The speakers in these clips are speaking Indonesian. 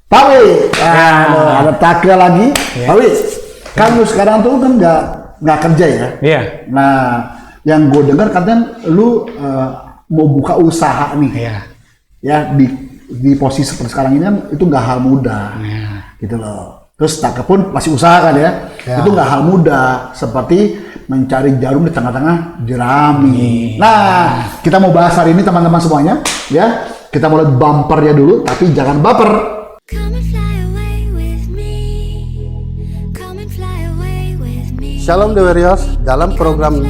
Pawi, ada Take lagi. Pawi, kamu sekarang tuh kan nggak kerja ya? Iya. Nah, yang gue dengar katanya lu mau buka usaha nih. Iya. Ya di posisi seperti sekarang ini kan itu nggak hal mudah, gitu loh. Terus Take pun masih usaha kan ya? Itu nggak hal mudah, seperti mencari jarum di tengah-tengah jerami. Nah, kita mau bahas hari ini teman-teman semuanya, ya. Kita mulai bumpernya dulu, tapi jangan baper. Shalom The Warriors, dalam program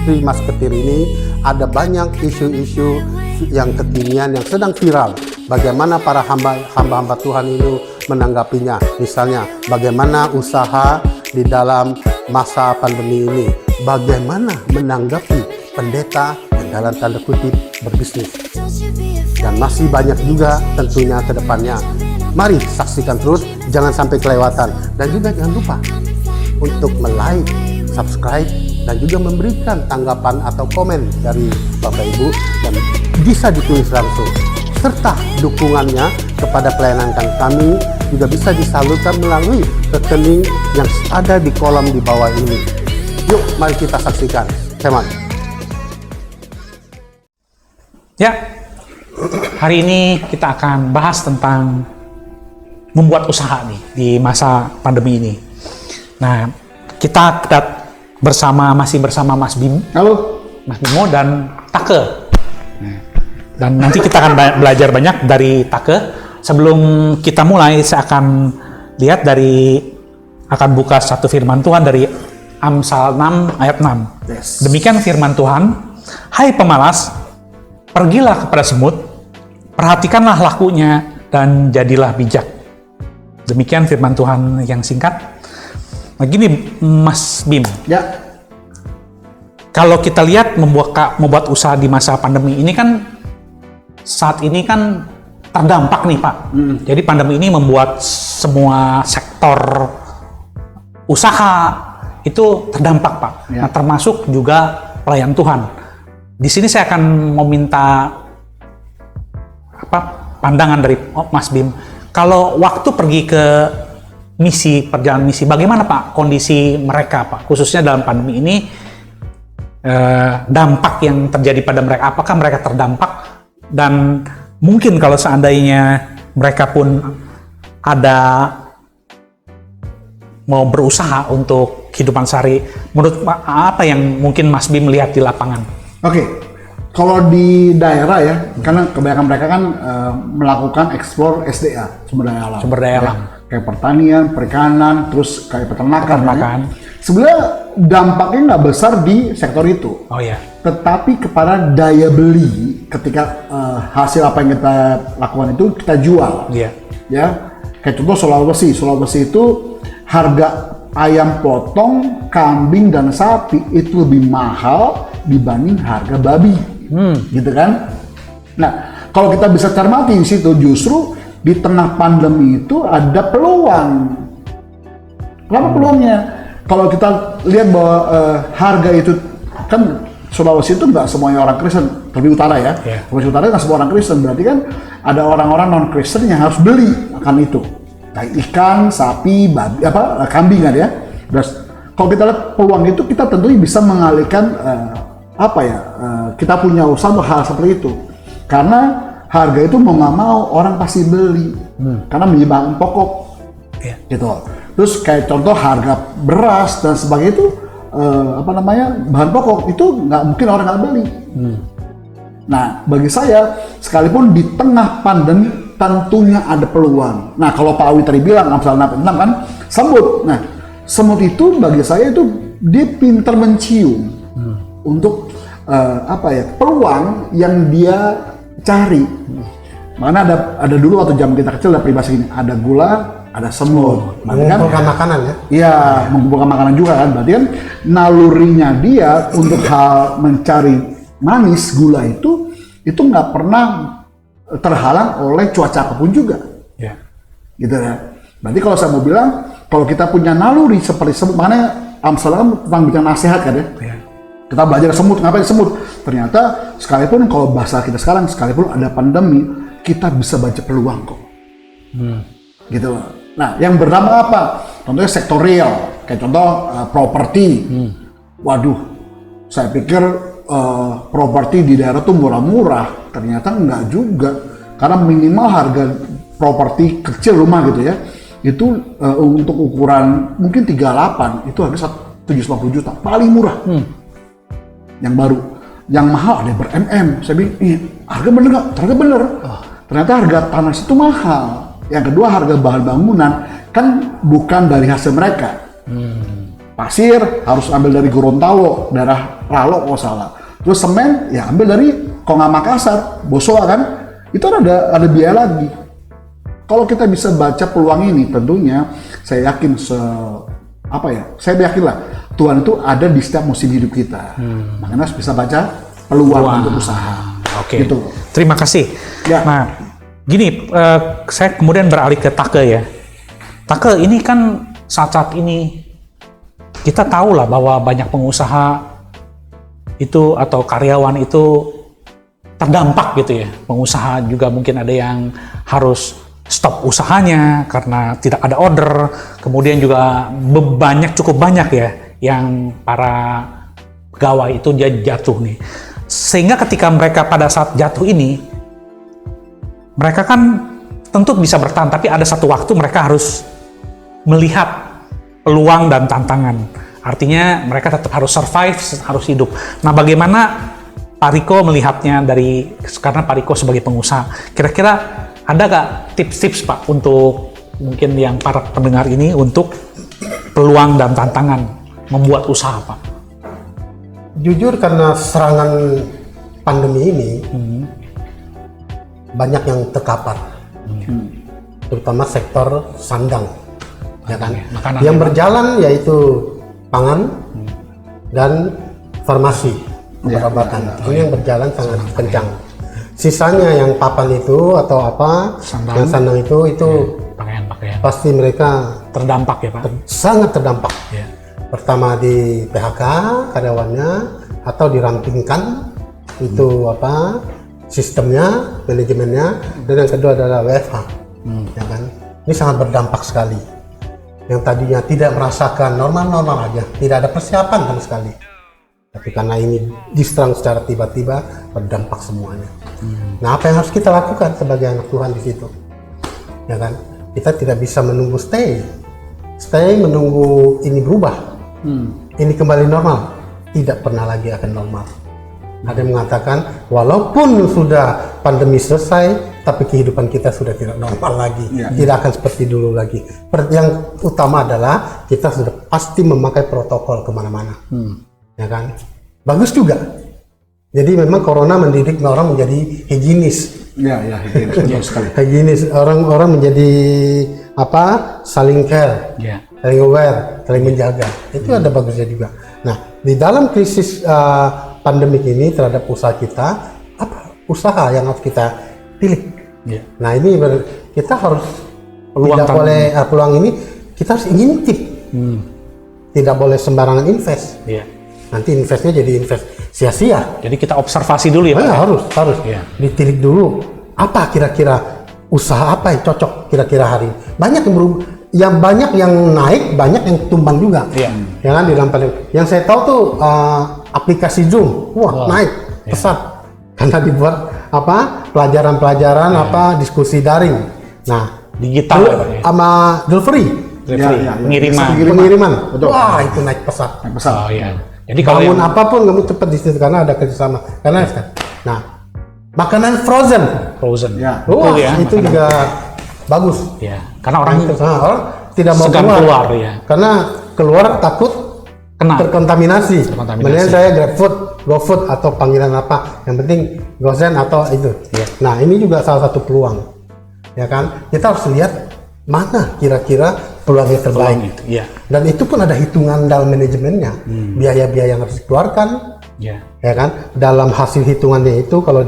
Tri Masketir ini ada banyak isu-isu yang kekinian yang sedang viral. Bagaimana para hamba-hamba Tuhan ini menanggapinya. Misalnya, bagaimana usaha di dalam masa pandemi ini. Bagaimana menanggapi pendeta yang dalam tanda kutip berbisnis. Dan masih banyak juga tentunya ke depannya. Mari saksikan terus, jangan sampai kelewatan. Dan juga jangan lupa untuk like, subscribe, dan juga memberikan tanggapan atau komen dari Bapak Ibu dan bisa ditulis langsung. Serta dukungannya kepada pelayanan kami juga bisa disalurkan melalui rekening yang ada di kolom di bawah ini. Yuk, mari kita saksikan. Teman. Ya, hari ini kita akan bahas tentang membuat usaha nih di masa pandemi ini. Nah, kita masih bersama Mas Bim. Halo, Mas Bimo dan Take. Dan nanti kita akan belajar banyak dari Take. Sebelum kita mulai, saya akan akan buka satu firman Tuhan dari Amsal 6 ayat 6. Yes. Demikian firman Tuhan, hai pemalas, pergilah kepada semut, perhatikanlah lakunya dan jadilah bijak. Demikian firman Tuhan yang singkat. Nah gini Mas Bim, ya. Kalau kita lihat membuat usaha di masa pandemi ini kan saat ini kan terdampak nih Pak. Jadi pandemi ini membuat semua sektor usaha itu terdampak Pak. Nah termasuk juga pelayan Tuhan. Di sini saya akan meminta pandangan dari Mas Bim. Kalau waktu pergi ke perjalanan misi, bagaimana Pak kondisi mereka Pak? Khususnya dalam pandemi ini, dampak yang terjadi pada mereka, apakah mereka terdampak? Dan mungkin kalau seandainya mereka pun ada mau berusaha untuk kehidupan sehari, menurut Pak, apa yang mungkin Mas Bim melihat di lapangan? Oke, kalau di daerah ya, karena kebanyakan mereka kan melakukan eksplor SDA, sumber daya alam. Sumber daya alam. Kayak pertanian, perikanan, terus kayak peternakan. Ya. Sebenarnya dampaknya nggak besar di sektor itu. Oh ya. Tetapi kepada daya beli ketika hasil apa yang kita lakukan itu kita jual. Iya. Ya, kayak contoh Sulawesi. Sulawesi itu harga ayam potong, kambing dan sapi itu lebih mahal dibanding harga babi. Gitu kan? Nah, kalau kita bisa cermati di situ, justru di tengah pandemi itu ada peluang. Kenapa peluangnya? Kalau kita lihat bahwa harga itu kan Sulawesi itu nggak semuanya orang Kristen, lebih utara ya. Sulawesi Utara nggak semua orang Kristen, berarti kan ada orang-orang non Kristen yang harus beli akan itu. Kayak ikan, sapi, babi, kambing kan ya. Terus kalau kita lihat peluang itu, kita tentunya bisa mengalihkan kita punya usaha untuk hal seperti itu. Karena harga itu mau nggak mau orang pasti beli, karena menjadi bahan pokok, gitu. Terus kayak contoh harga beras dan sebagainya itu bahan pokok itu nggak mungkin orang nggak beli. Nah bagi saya sekalipun di tengah pandemi tentunya ada peluang. Nah kalau Pak Awi tadi bilang Amsal 6 kan semut. Nah semut itu bagi saya itu dia pintar mencium untuk peluang yang dia cari. Makanya ada dulu waktu zaman kita kecil ada peribahasa gini, ada gula, ada semut. Mengumpulkan makanan ya? Iya, mengumpulkan makanan juga kan. Berarti kan nalurinya dia untuk hal mencari manis gula itu nggak pernah terhalang oleh cuaca apapun juga. Gitu ya. Berarti kalau saya mau bilang, kalau kita punya naluri seperti semut, makanya Amsal kan tentang bicara nasihat kan ya. Kita belajar semut, ngapain semut? Ternyata sekalipun kalau bahasa kita sekarang, sekalipun ada pandemi, kita bisa baca peluang kok. gitu. Nah, yang berdampak apa? Contohnya sektor real, kayak contoh properti. Waduh, saya pikir properti di daerah tuh murah-murah, ternyata enggak juga. Karena minimal harga properti kecil rumah gitu ya, itu untuk ukuran mungkin 38 itu harga 750 juta, paling murah. Yang baru, yang mahal ada ber-MM. Saya bilang, harga bener nggak? Ternyata bener. Ternyata harga tanah itu mahal. Yang kedua, harga bahan bangunan kan bukan dari hasil mereka. Pasir harus ambil dari Gorontalo, daerah Ralo kalau salah. Terus semen ya ambil dari Konga Makassar, Bosowa kan. Itu ada biaya lagi. Kalau kita bisa baca peluang ini, tentunya saya yakin saya yakin lah Tuhan itu ada di setiap musim hidup kita. Makanya harus bisa baca peluang untuk usaha. Oke. Gitu. Terima kasih. Ya. Nah, gini, saya kemudian beralih ke Take ya. Take ini kan saat-saat ini kita tahu lah bahwa banyak pengusaha itu atau karyawan itu terdampak gitu ya. Pengusaha juga mungkin ada yang harus stop usahanya karena tidak ada order. Kemudian juga cukup banyak ya yang para pegawai itu jatuh nih. Sehingga ketika mereka pada saat jatuh ini, mereka kan tentu bisa bertahan, tapi ada satu waktu mereka harus melihat peluang dan tantangan. Artinya mereka tetap harus survive, harus hidup. Nah, bagaimana Pak Riko melihatnya karena Pak Riko sebagai pengusaha, kira-kira ada nggak tips-tips Pak untuk mungkin yang para pendengar ini untuk peluang dan tantangan membuat usaha Pak? Jujur karena serangan pandemi ini banyak yang terkapar, terutama sektor sandang, ya kan? Yang berjalan yaitu pangan dan farmasi, obat-obatan. Ini yang berjalan sangat kencang. Sisanya yang papan itu atau apa, yang sandang itu pakaian. Pasti mereka terdampak ya Pak? Sangat terdampak. Ya. Pertama di PHK karyawannya atau dirampingkan itu sistemnya, manajemennya, dan yang kedua adalah WFH, ya kan? Ini sangat berdampak sekali. Yang tadinya tidak merasakan normal-normal aja, tidak ada persiapan sama sekali. Tapi karena ini diserang secara tiba-tiba, berdampak semuanya. Nah, apa yang harus kita lakukan sebagai anak Tuhan di situ? Ya kan? Kita tidak bisa menunggu stay menunggu ini berubah. Ini kembali normal. Tidak pernah lagi akan normal. Ada yang mengatakan, walaupun sudah pandemi selesai, tapi kehidupan kita sudah tidak normal lagi. Tidak akan seperti dulu lagi. Yang utama adalah kita sudah pasti memakai protokol kemana-mana. Ya kan? Bagus juga. Jadi memang corona mendidik orang menjadi higienis. Higienis sekali. Higienis, orang menjadi saling care, saling aware, saling menjaga. Itu ada bagusnya juga. Nah, di dalam krisis pandemik ini terhadap usaha kita, usaha yang harus kita pilih? Nah, ini kita harus peluang ini kita harus intip. Tidak boleh sembarangan invest. Nanti investnya jadi invest sia-sia. Jadi kita observasi dulu ya Pak? Harus. Ditilik dulu. Apa kira-kira usaha apa yang cocok kira-kira hari ini? Banyak yang berubah, banyak yang naik, banyak yang tumbang juga. Ya kan di dalam pandemi. Yang saya tahu tuh aplikasi Zoom, naik pesat karena dibuat pelajaran-pelajaran diskusi daring. Nah, digital sama delivery. Pengiriman. Betul. Wah, itu naik pesat. Oh iya. Jadi kalau bangun apapun kamu cepat di situ karena ada kerjasama. Nah, makanan frozen. Ya. Wah, itu juga bagus. Ya. Karena orang tidak mau keluar. Karena keluar takut terkontaminasi. Kemudian saya GoFood atau panggilan apa? Yang penting Gozen atau itu. Nah, ini juga salah satu peluang. Ya kan? Kita harus lihat mana kira-kira peluangnya terbaik. Dan itu pun ada hitungan dalam manajemennya. Biaya-biaya yang harus dikeluarkan. Ya kan? Dalam hasil hitungannya itu kalau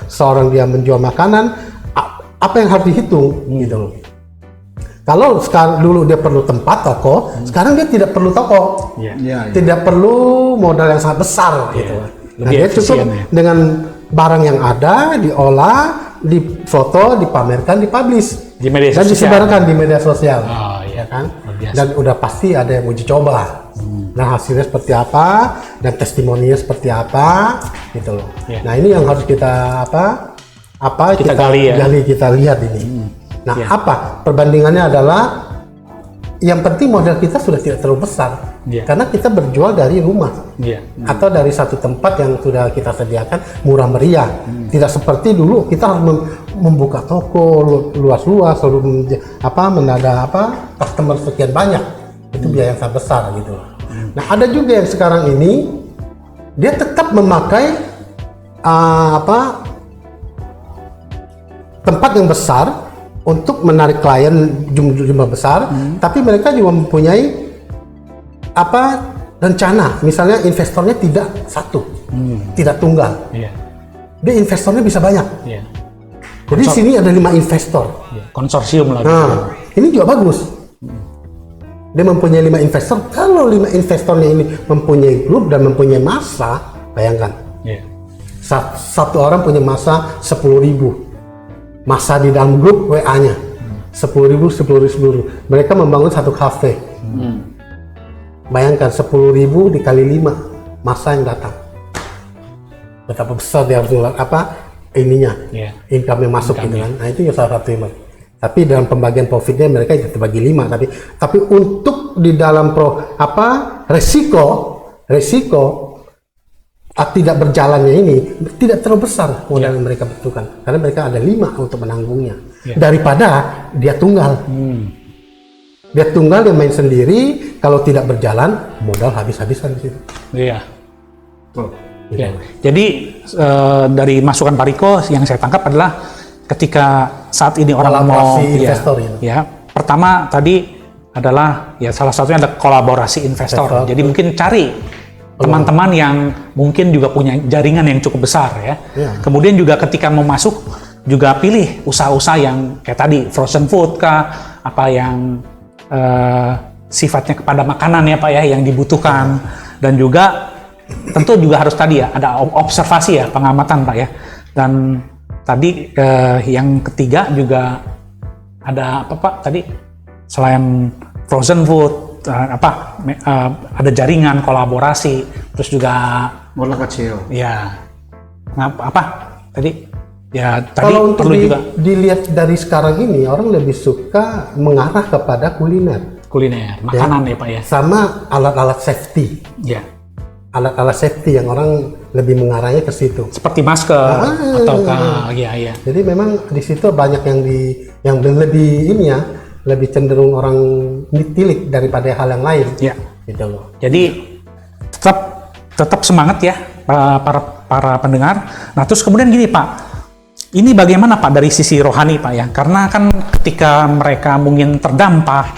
seorang dia menjual makanan, apa yang harus dihitung gitu loh. Kalau sekarang dulu dia perlu tempat toko, sekarang dia tidak perlu toko. Tidak perlu modal yang sangat besar gitu. Nah, dia cukup dengan barang yang ada diolah, difoto, dipamerkan, dipublish. Di media dan sosial. disebarkan di media sosial. Oh, Ya kan? luar biasa. Dan udah pasti ada yang uji coba. Nah, hasilnya seperti apa dan testimoninya seperti apa gitu loh. Iya. Nah, ini yang harus kita Kita gali ya. kita lihat ini. Nah, Iya. apa perbandingannya adalah yang penting modal kita sudah tidak terlalu besar. Iya. Karena kita berjual dari rumah. Iya. Atau dari satu tempat yang sudah kita sediakan murah meriah. Tidak seperti dulu kita harus membuka toko luas-luas, lalu customer sekian banyak. Itu biaya yang sangat besar gitu. Nah, ada juga yang sekarang ini dia tetap memakai tempat yang besar untuk menarik klien jumlah besar, tapi mereka juga mempunyai rencana, misalnya investornya tidak satu, tidak tunggal. Iya. Dia investornya bisa banyak. Iya. Jadi di sini ada 5 investor. Iya. Konsorsium lah. Nah, ini juga bagus. Dia mempunyai 5 investor. Kalau 5 investornya ini mempunyai grup dan mempunyai massa, bayangkan. Iya. Satu orang punya massa 10.000. Massa di dalam grup WA-nya 10.000. Mereka membangun satu kafe. Bayangkan 10.000 dikali 5 massa yang datang. Betapa besar dia harus ininya, income yang masuk gitu kan. Nah, itu yang salah satu yang. Tapi dalam pembagian profitnya mereka itu terbagi 5, tapi untuk di dalam resiko tidak berjalannya ini tidak terlalu besar modal yang mereka butuhkan, karena mereka ada 5 untuk menanggungnya daripada dia tunggal. Dia tunggal, dia main sendiri, kalau tidak berjalan modal habis-habisan di situ. Iya. Tuh. Ya. Jadi dari masukan Pak Riko yang saya tangkap adalah ketika saat ini orang mau investor pertama tadi adalah salah satunya ada kolaborasi investor. Jadi mungkin cari teman-teman yang mungkin juga punya jaringan yang cukup besar ya. Kemudian juga ketika mau masuk juga pilih usaha-usaha yang kayak tadi frozen food kah, apa yang sifatnya kepada makanan ya Pak ya yang dibutuhkan, dan juga tentu juga harus tadi ya ada observasi ya, pengamatan Pak ya. Dan tadi yang ketiga juga ada apa Pak tadi, selain frozen food ada jaringan kolaborasi, terus juga Modal kecil. ya apa tadi ya tadi kalau untuk perlu juga dilihat dari sekarang ini orang lebih suka mengarah kepada kuliner makanan ya Pak ya, sama alat-alat safety. ya Alat-alat safety yang orang lebih mengarahnya ke situ. seperti masker atau ya. Jadi memang di situ banyak yang lebih ini ya, lebih cenderung orang tilik daripada hal yang lain. Ya. Gitu loh. Jadi tetap semangat ya para pendengar. Nah, terus kemudian gini Pak, ini bagaimana Pak dari sisi rohani Pak ya? Karena kan ketika mereka mungkin terdampak,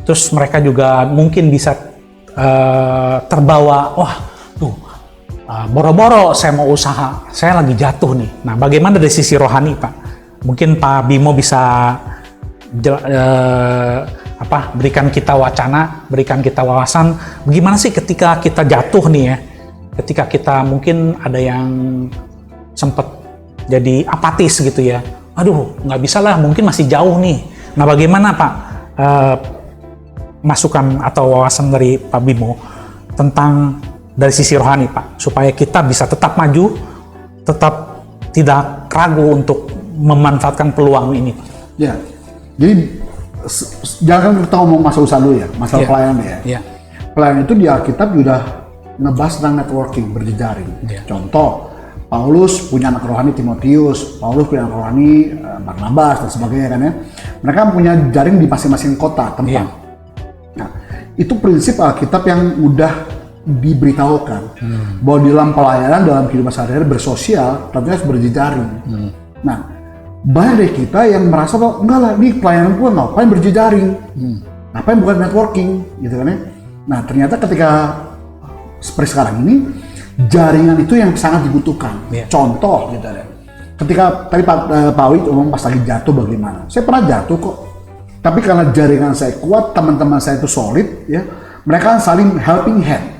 terus mereka juga mungkin bisa terbawa, boro-boro saya mau usaha, saya lagi jatuh nih. Nah, bagaimana dari sisi rohani Pak? Mungkin Pak Bimo bisa berikan kita wacana, berikan kita wawasan, bagaimana sih ketika kita jatuh nih ya, ketika kita mungkin ada yang sempat jadi apatis gitu ya, aduh nggak bisa lah, mungkin masih jauh nih. Nah, bagaimana Pak masukan atau wawasan dari Pak Bimo tentang dari sisi rohani Pak, supaya kita bisa tetap maju, tetap tidak ragu untuk memanfaatkan peluang ini Pak. Ya, jadi jangan kita ngomong masalah usaha dulu ya, masalah pelayanan ya. Yeah. Pelayanan itu di Alkitab sudah ngebahas tentang networking, berjejaring. Contoh, Paulus punya anak rohani Timotius, Paulus punya anak rohani Barnabas dan sebagainya kan ya. Mereka punya jaring di masing-masing kota tempat. Nah, itu prinsip Alkitab yang udah diberitahukan bahwa di dalam pelayanan, dalam kehidupan sehari-hari bersosial, tentunya harus berjejaring. Nah, banyak dari kita yang merasa bahwa enggak lah, ini pelayanan gue ngapain berjejaring, ngapain bukan networking, gitu kan ya. Nah, ternyata ketika seperti sekarang ini, jaringan itu yang sangat dibutuhkan. Contoh gitu ya. Ketika tadi Pak Wid ngomong pas lagi jatuh bagaimana, saya pernah jatuh kok. Tapi karena jaringan saya kuat, teman-teman saya itu solid, ya, mereka saling helping hand.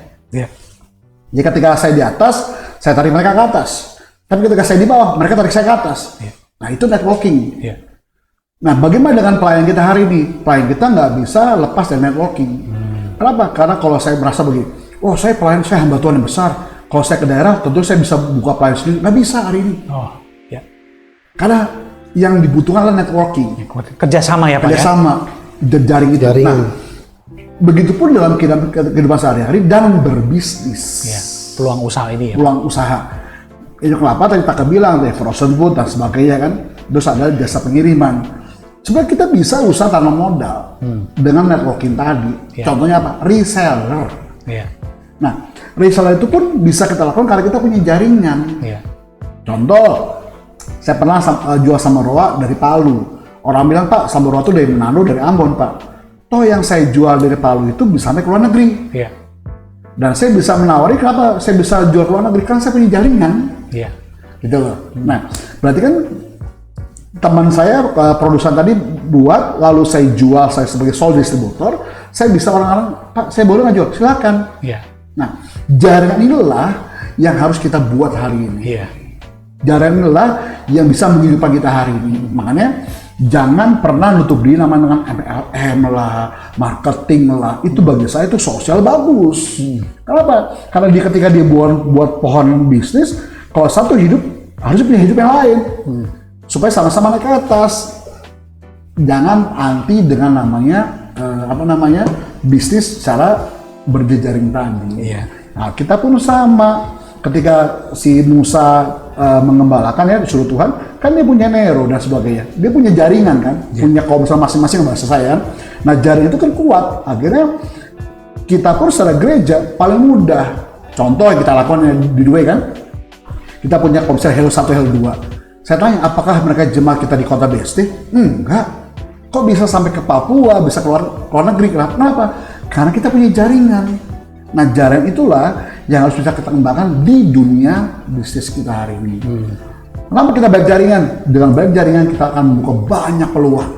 Jadi ketika saya di atas, saya tarik mereka ke atas. Tapi ketika saya di bawah, mereka tarik saya ke atas. Nah, itu networking. Nah, bagaimana dengan pelayan kita hari ini? Pelayan kita nggak bisa lepas dari networking. Kenapa? Karena kalau saya merasa begini, oh saya pelayan, saya hamba Tuhan yang besar. Kalau saya ke daerah, tentu saya bisa buka pelayan sendiri. Nggak bisa hari ini. Oh, ya. Karena yang dibutuhkan adalah networking. Kerjasama ya Pak ya? Kerjasama, jaring itu. Jaringan. Nah, begitupun dalam kehidupan sehari-hari dan berbisnis. Ya. Peluang usaha ini ya. Peluang usaha. Itu kenapa tadi Taka bilang, frozen food dan sebagainya kan. Terus ada jasa pengiriman. Sebenarnya kita bisa usaha tanpa modal dengan networking tadi. Ya. Contohnya apa? Reseller. Ya. Nah, reseller itu pun bisa kita lakukan karena kita punya jaringan. Ya. Contoh, saya pernah jual sambal roa dari Palu. Orang bilang, Pak, sambal roa itu dari Manado, dari Ambon, Pak. Toh yang saya jual dari Palu itu bisa sampai ke luar negeri. Ya. Dan saya bisa menawari, kenapa saya bisa jual ke luar negeri? Karena saya punya jaringan. Ya. Gitu loh. Nah, berarti kan teman saya, produsen tadi buat, lalu saya jual, saya sebagai sole distributor, saya bisa orang-orang, Pak, saya boleh nggak jual? Silakan. Ya. Nah, jaringan inilah yang harus kita buat hari ini. Iya. Jaringan inilah yang bisa menghidupkan kita hari ini. Makanya, jangan pernah nutup diri nama dengan MLM lah, marketing lah. Itu bagi saya itu sosial bagus. Kenapa? Karena ketika dia buat pohon bisnis, kalau satu hidup, harus punya hidup yang lain. Supaya sama-sama naik ke atas. Jangan anti dengan namanya bisnis secara berjejaring tadi. Iya. Nah, kita pun sama. Ketika si Musa mengembalakan ya disuruh Tuhan, kan dia punya Nero dan sebagainya. Dia punya jaringan kan, punya komsel masing-masing bahasa saya. Nah, jaringan itu kan kuat. Akhirnya kita pun secara gereja paling mudah. Contoh yang kita lakukan di Dubai kan, kita punya komsel Helo 1, Helo 2. Saya tanya, apakah mereka jemaat kita di kota BSD? Enggak. Kok bisa sampai ke Papua, bisa keluar negeri? Kenapa? Karena kita punya jaringan. Nah, jaringan itulah yang harus bisa kita kembangkan di dunia bisnis kita hari ini. Kenapa kita baik jaringan? Dengan baik jaringan kita akan membuka banyak peluang.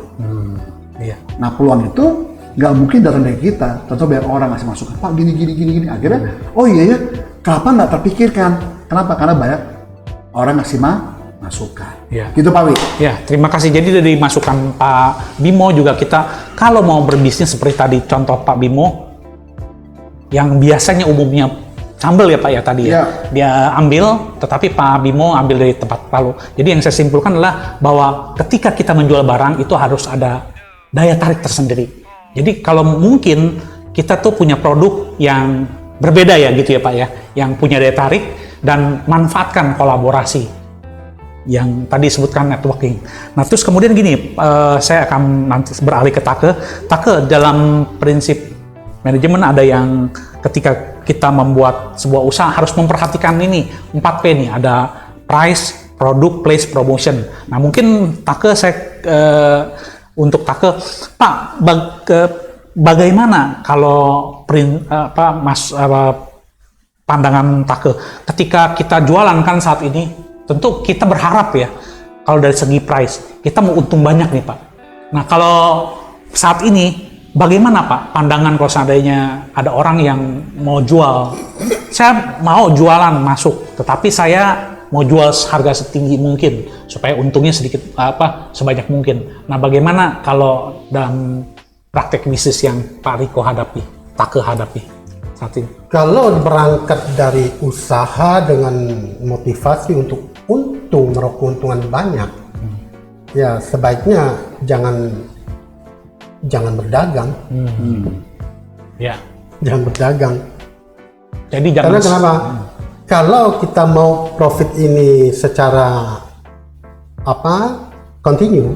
Iya. Nah, peluang itu nggak mungkin datang dari kita. Tentu banyak orang ngasih masukan, Pak gini. Akhirnya, oh iya ya, kenapa nggak terpikirkan? Kenapa? Karena banyak orang ngasih masukan. Ya. Gitu Pak Wi. Ya, terima kasih. Jadi dari masukan Pak Bimo juga kita kalau mau berbisnis seperti tadi contoh Pak Bimo yang biasanya umumnya sambal ya Pak ya tadi ya. Dia ambil, tetapi Pak Bimo ambil dari tempat Palu. Jadi yang saya simpulkan adalah bahwa ketika kita menjual barang itu harus ada daya tarik tersendiri. Jadi kalau mungkin kita tuh punya produk yang berbeda ya gitu ya Pak ya, yang punya daya tarik dan manfaatkan kolaborasi yang tadi disebutkan networking. Nah terus kemudian gini, saya akan nanti beralih ke Take. Take dalam prinsip manajemen ada yang ketika kita membuat sebuah usaha harus memperhatikan ini 4P nih, ada price, product, place, promotion. Nah mungkin Take saya untuk Take, Pak, bagaimana kalau pandangan Take ketika kita jualan kan saat ini, tentu kita berharap ya kalau dari segi price kita mau untung banyak nih Pak. Nah kalau saat ini bagaimana Pak pandangan kalau seandainya ada orang yang mau jual, saya mau jualan masuk, tetapi saya mau jual harga setinggi mungkin supaya untungnya sedikit sebanyak mungkin. Nah bagaimana kalau dalam praktek bisnis yang Pak Riko hadapi, Take hadapi saat ini? Kalau berangkat dari usaha dengan motivasi untuk untung, meraup keuntungan banyak, ya sebaiknya jangan berdagang. Ya. Jangan berdagang. Jadi jangan. Karena kenapa? Kalau kita mau profit ini secara continue,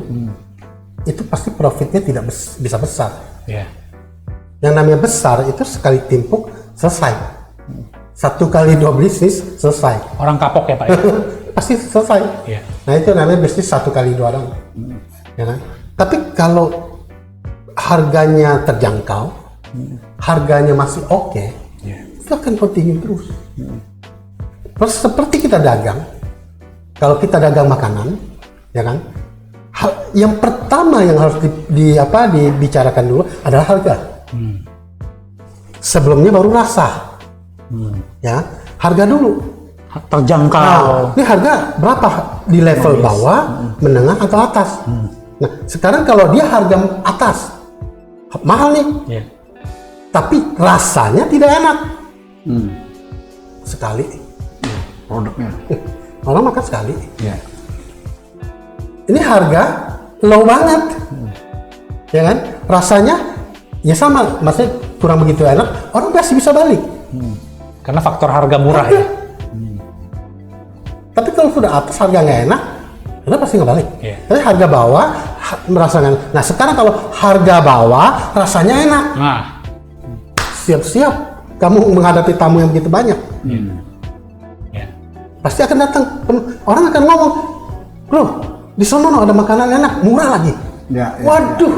itu pasti profitnya tidak bisa besar. Ya. Yang namanya besar itu sekali timpuk selesai. 1 kali 2 bisnis selesai. Orang kapok ya Pak ya? Pasti selesai. Ya. Nah itu namanya bisnis 1 kali 2 orang. Ya kan? Tapi kalau harganya terjangkau, harganya masih oke, itu akan continue terus. Terus seperti kita dagang, kalau kita dagang makanan, ya kan? Yang pertama yang harus dibicarakan dulu adalah harga. Sebelumnya baru rasa. Ya, harga dulu. Terjangkau. Nah, ini harga berapa? Di level bawah, menengah atau atas? Nah, sekarang kalau dia harga atas, mahal nih, Iya. tapi rasanya tidak enak. Sekali, Produknya. orang makan sekali. Iya. Ini harga low banget, ya kan? Rasanya ya sama, maksudnya kurang begitu enak. Orang pasti bisa balik. Karena faktor harga murah ya. Tapi kalau sudah atas harga nggak enak, kita pasti nggak balik. Iya. Tapi harga bawah merasa nggak enak. Nah sekarang kalau harga bawah rasanya enak, Nah, siap-siap kamu menghadapi tamu yang begitu banyak. ya. Pasti akan datang, orang akan ngomong, loh di sono ada makanan enak, murah lagi. Ya, ya, Waduh,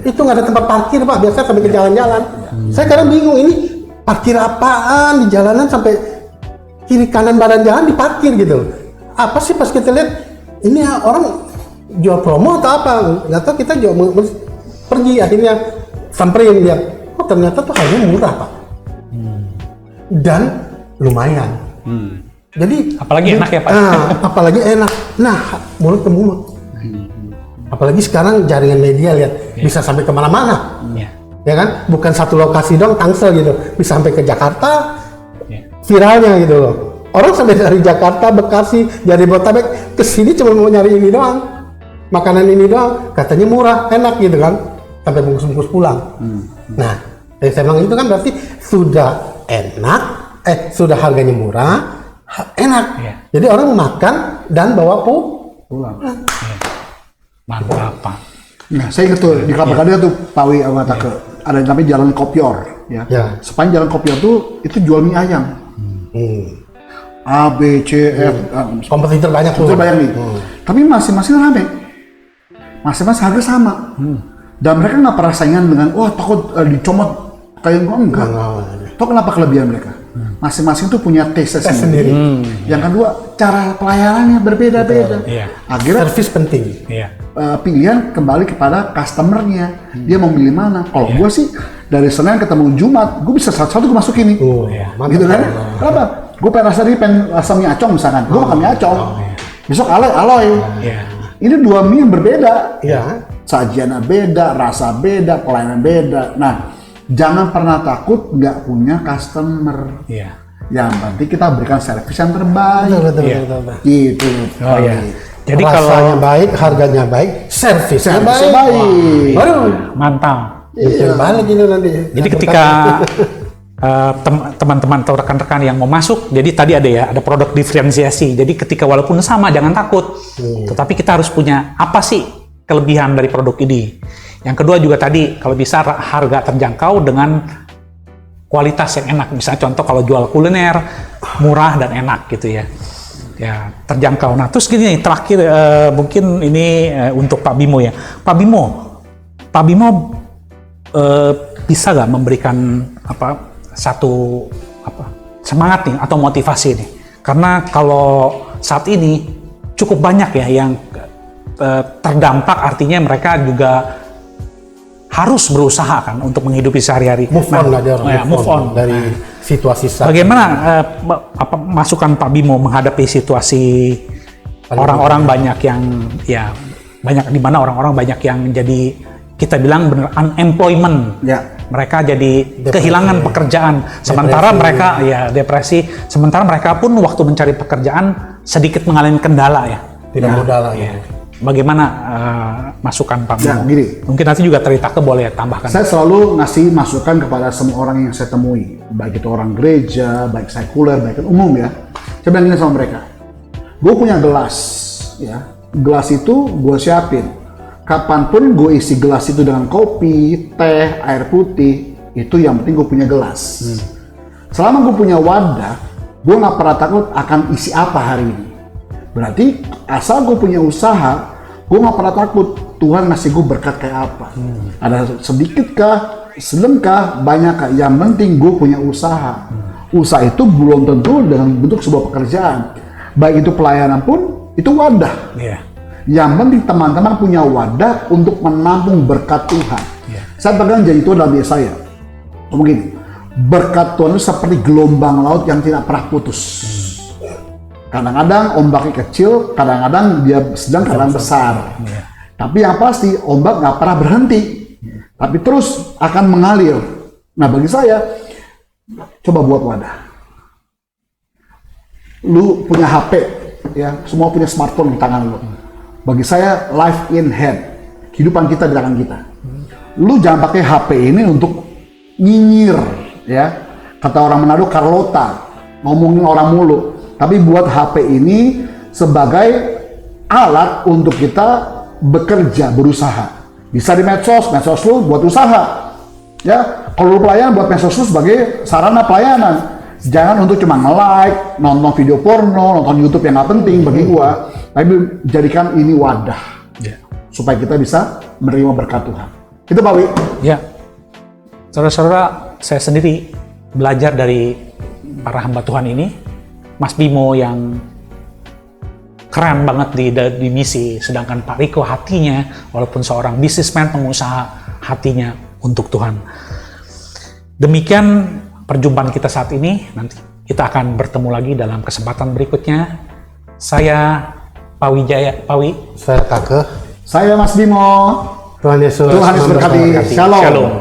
itu nggak ada tempat parkir Pak, biasa sampai ke jalan-jalan. Saya kadang bingung, ini parkir apaan di jalanan sampai kiri kanan badan jalan diparkir gitu. Apa sih pas kita lihat, ini orang jual promo atau apa? Nggak tahu, kita jual pergi akhirnya samperin dia. Oh ternyata tuh harganya murah Pak. Dan lumayan. Jadi Apalagi enak ya, Pak? apalagi enak. Nah, mulut ke mulut. Apalagi sekarang jaringan media lihat bisa sampai kemana-mana, Iya. ya kan? Bukan satu lokasi dong, Tangsel gitu, bisa sampai ke Jakarta, Iya. viralnya gitu loh. Orang sampai dari Jakarta, Bekasi, dari Botabek ke sini cuma mau nyari ini doang, makanan ini doang, katanya murah, enak gitu kan, sampai bungkus-bungkus pulang. Nah, yang saya bilang itu kan berarti sudah enak, sudah harganya murah, enak. Iya. Jadi orang makan dan bawa Pulang. Mantap, Pak. Nah, saya ingat tuh di Kelapa Gading tuh Pak Wi kata ke ada yang namanya Jalan Kopior, ya. Ya. Sepanjang Jalan Kopior tuh itu jual mie ayam. A, B, C, F, Kompetitor banyak tuh. itu banyak nih. Tapi masing-masing rame. Masing-masing harga sama. Dan mereka nggak pernah saingan dengan, wah takut dicomot kayak gua enggak. Tahu kenapa kelebihan mereka? Masing-masing tuh punya taste sendiri. Yang kedua, cara pelayanannya berbeda-beda. Iya. Akhirnya Servis penting. Iya. pilihan kembali kepada customernya. Dia mau milih mana. Kalau gue sih dari Senin ketemu Jumat, gue bisa satu-satu gue masukin nih. Mantap. Gitu kan? Kenapa? Gue pengen rasa mie acong misalkan. Gue makan mie acong. Besok aloy. Iya. Ini dua mie yang berbeda. Iya. Sajiannya beda, rasa beda, pelayanan beda. Nah, jangan pernah takut nggak punya customer. Iya. Yang penting kita berikan servis yang terbaik. Betul. Gitu. Oh iya. Jadi rasanya kalau baik, harganya baik, servisnya Servisnya baik. baik. Baru mantap. bikin balik ini nanti. Jadi ketika teman-teman atau rekan-rekan yang mau masuk, jadi tadi ada produk diferensiasi. Jadi ketika walaupun sama jangan takut, tetapi kita harus punya apa sih kelebihan dari produk ini. Yang kedua juga tadi kalau bisa harga terjangkau dengan kualitas yang enak. Misalnya contoh kalau jual kuliner murah dan enak gitu ya. Ya terjangkau. Nah terus gini terakhir mungkin ini untuk Pak Bimo ya. Pak Bimo bisa nggak memberikan satu semangat nih atau motivasi nih? Karena kalau saat ini cukup banyak ya yang terdampak, artinya mereka juga harus berusaha kan untuk menghidupi sehari-hari. Move on dari situasi saat Bagaimana masukan Pak Bimo menghadapi situasi orang-orang banyak yang banyak di mana orang-orang banyak yang jadi kita bilang benar unemployment. Ya. Mereka jadi Depresi. kehilangan pekerjaan. Sementara mereka depresi. Sementara mereka pun waktu mencari pekerjaan sedikit mengalami kendala ya. tidak mudah lah. Ya. Bagaimana masukan Pak Bimo? Ya, gini. Mungkin nanti juga Tritake boleh tambahkan. Saya selalu ngasih masukan kepada semua orang yang saya temui, baik itu orang gereja, baik sekuler, baik umum ya. Saya bilang gini sama mereka, gue punya gelas, ya. Gelas itu gue siapin. Kapanpun gue isi gelas itu dengan kopi, teh, air putih, itu yang penting gue punya gelas. Selama gue punya wadah, gue nggak pernah takut akan isi apa hari ini. Berarti asal gue punya usaha, gue nggak pernah takut Tuhan ngasih gue berkat kayak apa. Ada sedikit kah, sedang kah, banyak kah, yang penting gue punya usaha. Usaha itu belum tentu dengan bentuk sebuah pekerjaan. Baik itu pelayanan pun, itu wadah. Iya. Yang penting teman-teman punya wadah untuk menampung berkat Tuhan. Saya pegang janji Tuhan dalam Yesaya. Begini, berkat Tuhan itu seperti gelombang laut yang tidak pernah putus. Kadang-kadang ombaknya kecil, kadang-kadang dia sedang, kadang besar. Tapi yang pasti ombak nggak pernah berhenti, tapi terus akan mengalir. Nah bagi saya, coba buat wadah. Lu punya HP, ya, semua punya smartphone di tangan lu. Bagi saya, life in hand, kehidupan kita di tangan kita. Lu jangan pakai HP ini untuk nyinyir, ya. Kata orang Manado, Carlota, ngomongin orang mulu. Tapi buat HP ini sebagai alat untuk kita bekerja, berusaha. Bisa di medsos lu buat usaha. Ya, kalau lu pelayan buat medsos lu sebagai sarana pelayanan. Jangan untuk cuma nge-like, nonton video porno, nonton YouTube yang nggak penting bagi gua. Tapi jadikan ini wadah. Supaya kita bisa menerima berkat Tuhan. Itu Pak Wi. Ya, saudara-saudara, saya sendiri belajar dari para hamba Tuhan ini, Mas Bimo yang keren banget di misi, sedangkan Pak Riko hatinya, walaupun seorang bisnismen pengusaha, hatinya untuk Tuhan. Demikian perjumpaan kita saat ini, nanti kita akan bertemu lagi dalam kesempatan berikutnya. Saya Pak Wijaya, Pak Wi. Saya Kake. Saya Mas Bimo. Tuhan Yesus Tuhan Yesus berkati. memberkati. Shalom. Shalom.